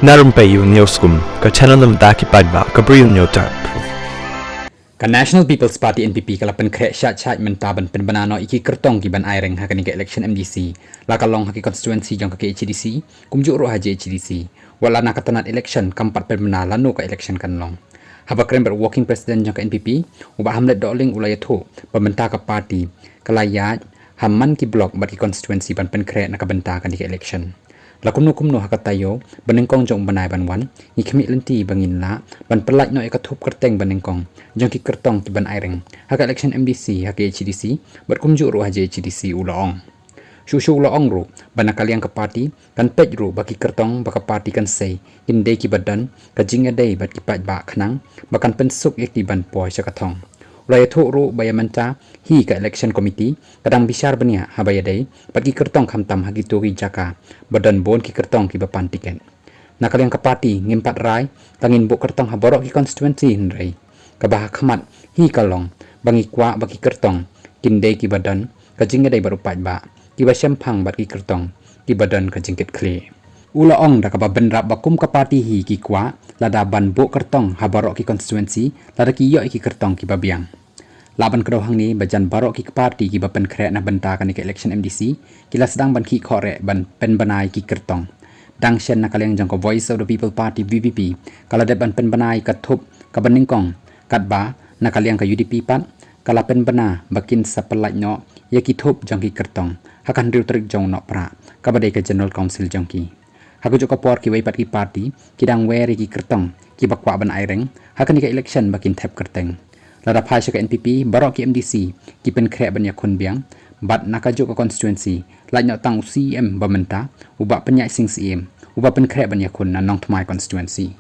Na Rympei U nabynta paidbah Bri U Hynñiewtrep. National People's Party NPP kalapan KHADC mentaban penbanano iki kyrteng ki ban aireng hakan ke election MDC lakalong haki konstitwensi jong ke KHADC kumjuk ro KHADC wala nakatanat election kampat penbana lanu ka election kanlong haba krem working president jong ke NPP uba hamlet doling ulaya tho pementa ka party kalayat hamman ki blok bat ki konstitwensi ban penkre nakabenta kan ke election lakumno hakatayo banengkong jong banai banwan ni khmi lenti bangin la ban pelaj no ekathop kyrteng banengkong jong ki kyrtong ki ban aireng haka election MDC haka KHADC bat kumju ro KHADC ulaong shushu ulaong ro banakaliang ka party kan pej ro baki kyrtong baka party kan sei inde ki badan ka jinga dei bat ki paidbah khnang bakan pensuk ek ki ban poi sakathong Raya ro bayamanta hi ka election committee kadang bisar bania habaya dei bagi kyrtong khamtam hagi tori jaka badan bon ki kyrtong ki bapan tiket nakaliang ka party ngimpat rai tangin bo kyrtong haborok ki konstituensi hinrei kabah khamat hi kalong bangi kwa bagi kyrtong kinde ki badan kajing dei baru paidbah ki basyam phang bat ki kyrtong ki badan kajingket kle ulaong da kaba benrap bakum ka party hi ki kwa lada ban bo kyrtong haborok ki konstituensi lada ki yo ki kyrtong ki babiang laban kedohang ni bajan barok ki party ki bapen kre na benta kan ke election MDC kila sedang ban ki khore ban pen banai ki kyrtong dang shen na kaleng jong ko voice of the people party VPP kala de ban pen banai ka thup ka baningkong katba na kaleng ka UDP pat kala pen bana bakin sapalai no ye ki thup jong ki kyrtong hakan riu trik jong no pra ka badai ka general council jong ki haku joko por ki wei pat ki party kidang weri ki kyrtong ki bakwa ban aireng hakan ki election bakin thep kyrteng lada phai ke NPP barok ki MDC ki pen kre ban iakhun biang bat nakajo ka konstituensi lait tang CEM bamenta uba penyai sing CEM uba pen kre ban iakhun na nong thmai konstituensi